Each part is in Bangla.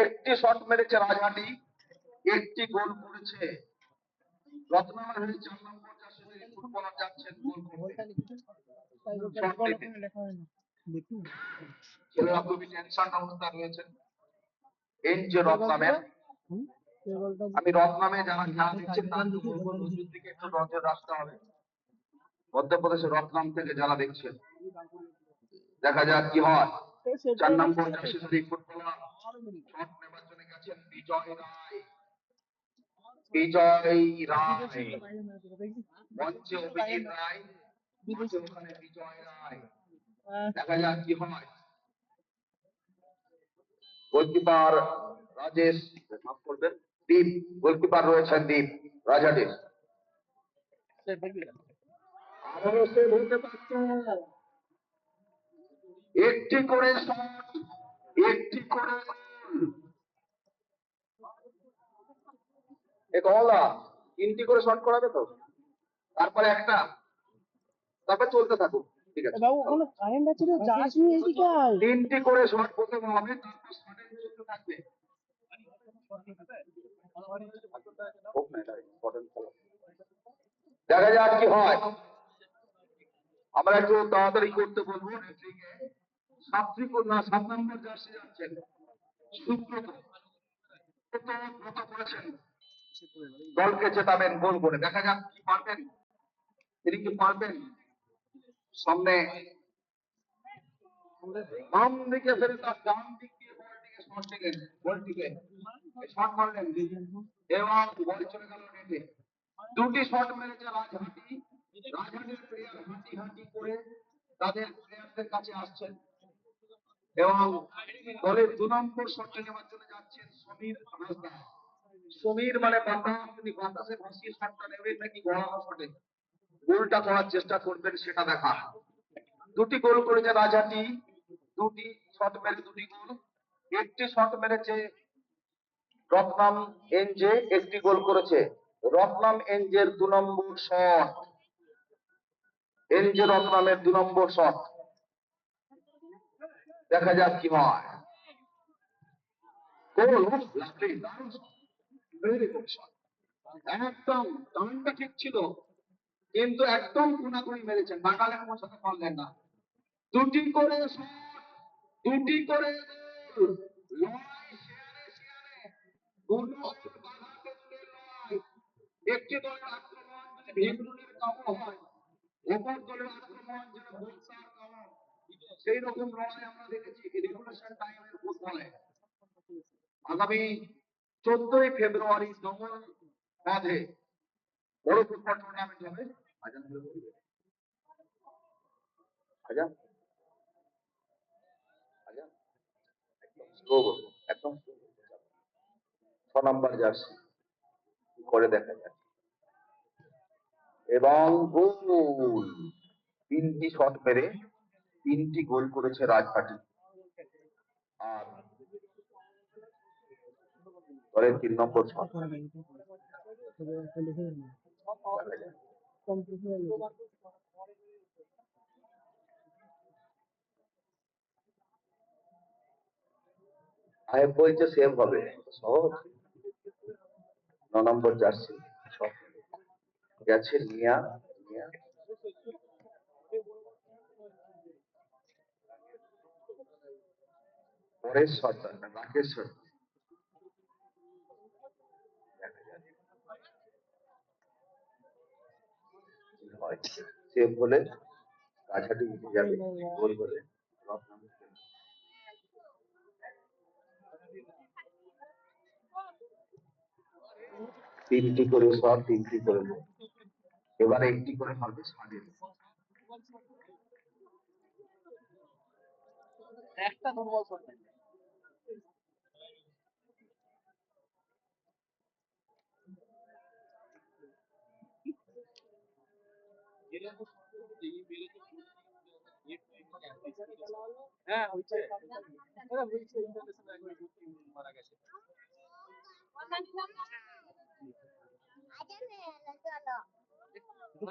একটি শট মেরেছে রাজহাটি, একটি গোল করেছে রত্নামার হয়ে 4 নম্বর জার্সিতে ফুটবলার যাচ্ছেন গোল করতে। ছেলেরা খুবই টেনশন অবস্থায় রয়েছেন। এনজে রত্নামের, আমি রত্নামে যারা খেলা দেখছেন তাদের বলবো নজর দিকে একটু নজর রাখতে হবে। মধ্যপ্রদেশের রত্নাম থেকে যারা দেখছেন, দেখা যাক কি হয়। 4 নম্বর জার্সিতে ফুটবলার শট নেবার জন্য গেছেন বিজয় রায়। বিজয় রায় মঞ্চে অভিজিৎ রায়, মাঠে ওখানে বিজয় রায়। দেখা যাক কি হয়। গোলকিপার রাজেশ মাফ করবেন, দীপ গোলকিপার রয়েছেন দীপ রাজহাটির। আবারও সেভ হতে পারত। একটি করে শট, একটি করে গোল। তিনটি করে শট করাবে তো, তারপরে একটা, তারপর চলতে থাকুক। ঠিক আছে বাবু, ওখানে কারেন্ট আছে রে, যাস নি এদিকে আয়। তিনটি করে শট প্রথমে হবে, তারপর শটে চলতে থাকবে। দেখা যাক কি হয়। আমরা একটু তাড়াতাড়ি করতে বলবো রেফারিকে। 7 নম্বর জার্সি যাচ্ছেন সুব্রত করেছেন, দলকে জেতাবেন গোল করে। দেখা যাক কি পারবেন, তিনি কি পারবেন। সামনে বাম দিকে ফেরে তার ডান দিক দিয়ে বলটিকে শট মারলেন এবং বল চলে গেল নেটে। দুটি শট মেরেছে রাজহাটি। রাজহাটির প্লেয়ার হাঁটি হাঁটি করে তাদের প্লেয়ারদের কাছে আসছেন এবং দলের 2 নম্বর শটটা নেওয়ার জন্য যাচ্ছেন সমীর হাসদা। সমীর মানে বাতাস, তিনি বাতাসে ভাসিয়ে শটটা নেবেন নাকি গড়ানো শটে গোলটা করার চেষ্টা করবেন সেটা দেখা। দুটি গোল করেছে রাজহাটি, দুটি শট মেরে দুটি গোল। একটি শট মেরেছে রত্নাম এনজে, একটি গোল করেছে রত্নাম এনজের 2 নম্বর শট। এনজে রত্নামের 2 নম্বর শট, দেখা যাক কি হয়। গোল, একদম টাইমটা ঠিক ছিল, কিন্তু একদম কোনাকুনি মেরেছেন, বাগালে পৌঁছাতে পারলেন না। দুটি করে শট, দুটি করে লড়াই শেয়ারে শেয়ারে, একটি দলের আক্রমণ যদি ভেঙরুলের কামড় হয়, অপর দলের আক্রমণ যেন বর্ষার কামড়, সেই রকম লড়াই আমরা দেখেছি রেগুলেশন টাইমের ফুটবলে। আগামী 14ই ফেব্রুয়ারি দমন বাঁধে বড় ফুটবল টুর্নামেন্ট হবে। আজান হলে বলবে, আজান আজান একদম স্লো বলবো, একদম 6 নম্বর জার্সি করে দেখা যায় এবং গোল। 3টি শট মেরে 3টি গোল করেছে রাজহাটি। আর দলের 3 নম্বর শট। আয় বলছে সেভ হবে সহজ। 9 নম্বর জার্সি শট গেছে নিয়া নিয়া পরের সর্দার না রাকেশ সর্দার। সেভ বলে রাজহাটি জিতে যাবে গোল বলে। তিনটি করে শট, 3টি করে গোল। এবারে একটি করে হবে সাড়ের একটা দুর্বল শট। হ্যাঁ হইছে, এটা হইছে ইন্টারন্যাশনাল একবার মারা গেছে। এই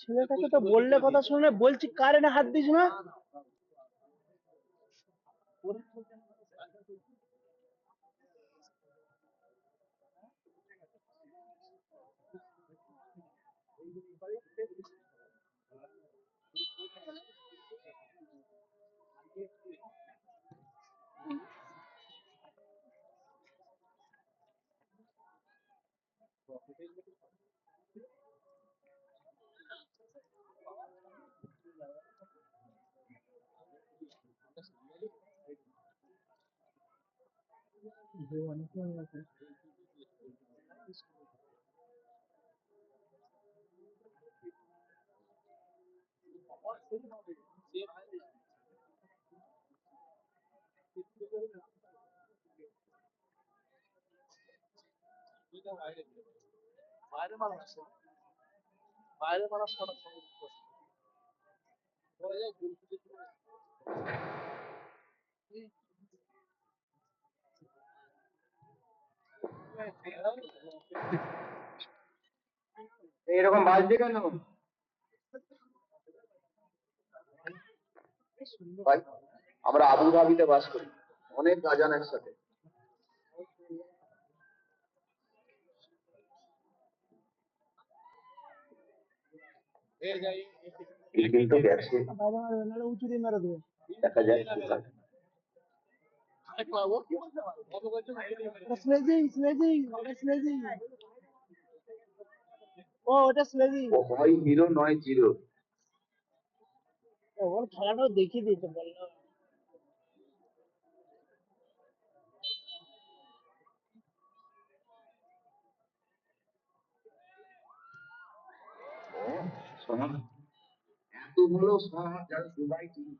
ছেলেটাকে তো বললে কথা শুনে, বলছি কারেন্টে হাত দিস না। এরকম বাজছে কেন ভাই? আমরা আবু ধাবিতে বাস করি, অনেক গাজান একসাথে। কিন্তু গেছে, উঁচু দিয়ে মেরে দেবে। দেখা যাক কি হয়। স্লেজিং স্লেজিং ওটা স্লেজিং। ও ওটা স্লেজিং। ও হয় হিরো নয় জিরো। ওর খেলাটাও দেখিয়ে দিয়েছে বললাম। শোনো, এত বড় শহর যার দুবাই টিম,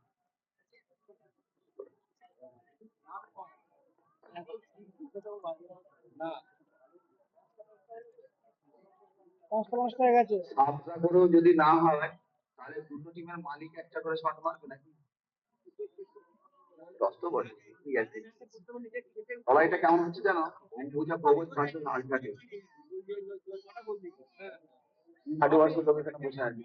পাঁচটা পাঁচটা হয়ে গেছে। সাতটা করেও যদি না হয় তাহলে দুটো টিমের মালিক একটা করে শট মারবে নাকি? দশ তো বটে, ঠিক আছে। লড়াইটা কেমন হচ্ছে জানো? অম্বুজা কবচ ভার্সেস আলট্রাটেক। 60 বছর লোক এখানে বসে আছে।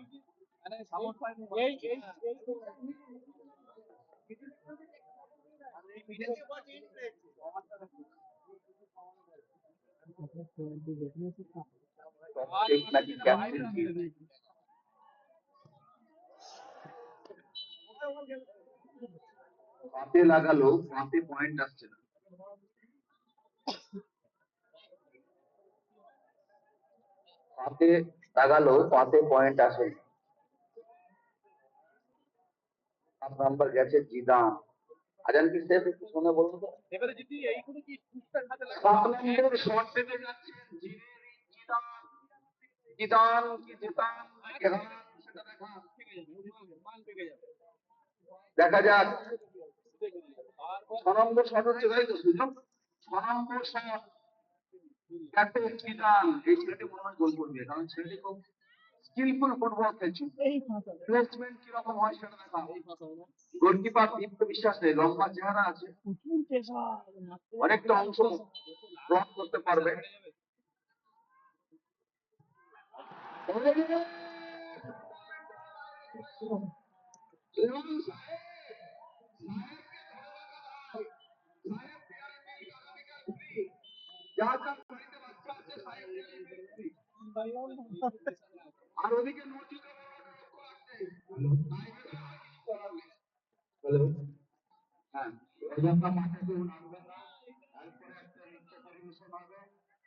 ঠিক নাকি ক্যাপ্টেন কি? পাতে লাগালো, পাতে পয়েন্ট আসছে না। পাতে লাগালো, পাতে পয়েন্ট আসে না। 7 নাম্বার গেছে জিদান। আজান কি শেষ? একটু শুনে বলুন তো। 7 নম্বর শট পেতে যাচ্ছে জিদান। জিদান কি জিদান নাকি হার, সেটা দেখা যাক। 6 নম্বর শট হচ্ছে, তাই তো সুযোগ। 6 নম্বর শট, ক্যাপ্টেন জিদান। এই ছেলেটি মনে হয় গোল করবে, কারণ ছেলেটি খুব স্কিলফুল ফুটবল খেলছে। এই ফাঁসা প্লেসমেন্ট কিরকম হয় সেটা দেখা। গোলকিপার দীপ্ত বিশ্বাস নেই, লম্বা চেহারা আছে, প্রচুর পেশা। অনেকটা অংশ ব্লক করতে পারবে। আর ওদিকে হ্যালো, হ্যাঁ, রোজাপ্পা মাঠে নামবে না, এরপরে একটা নৃত্য পরিবেশন হবে,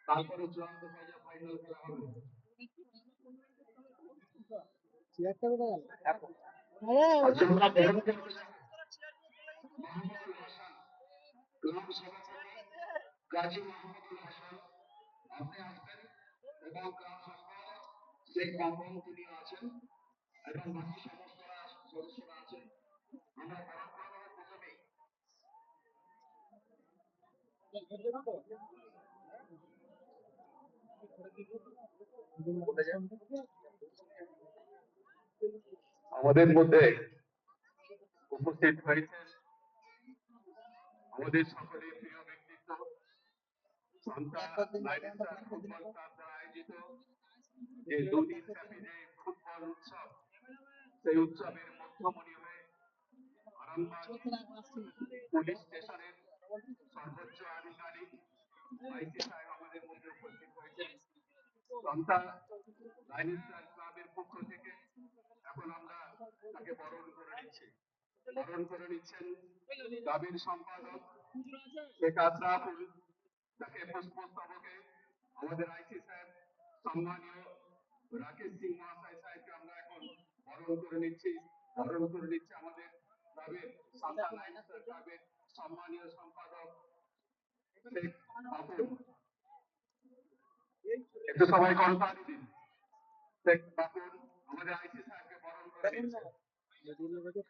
তারপরে চূড়ান্ত ফাইনাল খেলা হবে। চেয়ারটা কোথায় গেল? আর যোগদান গ্রহণ করতে যাবেন মাহমুদুল হাসান, ক্লাব সভাপতি কাজী মাহমুদুল হাসান, আপনি আসবেন এবং ক্লাব সম্পাদক শেখ মামুন তিনি আছেন এবং বাকি সমস্ত সদস্যরা আছেন। আমরা পরম্পরাগত প্রথমেই আমাদের মধ্যে উপস্থিত হয়েছেন আমাদের সকলের প্রিয় ব্যক্তিত্ব সন্তা লাইনেস্টার ফুটবল ক্লাব দ্বারা আয়োজিত যে দুদিন ব্যাপী যে ফুটবল উৎসব, সেই উৎসবের মধ্যমণি হয়ে আরামবাগ পুলিশ স্টেশনের সর্বোচ্চ আধিকারিক আইসি সাহেব আমাদের মধ্যে উপস্থিত হয়েছেন। সন্তা লাইনেস্টার ক্লাবের পক্ষ থেকে এখন আমরা তাকে বরণ করে নিচ্ছেন ক্লাবের সম্পাদক শেখ আশরাফুল, তাকে পুষ্পস্তবকে আমাদের আইসি সাহেব সম্মানীয় রাকেশ সিং মহাশয় সাহেবকে আমরা এখন বরণ করে নিচ্ছে আমাদের ক্লাবের সান্তা লাইনেস্টার ক্লাবের সম্মানীয় সম্পাদক শেখ বাপুন। একটু সবাই করতালি দিন। শেখ বাপুন আমাদের আইসি সাহেবকে বরণ করে নিচ্ছে।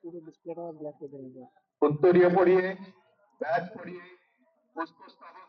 পুরো ডিসপ্লেটা ব্ল্যাক করে দেবে। উত্তরীয় পরিয়ে ব্যাচ পরিয়ে পুষ্পস্তবক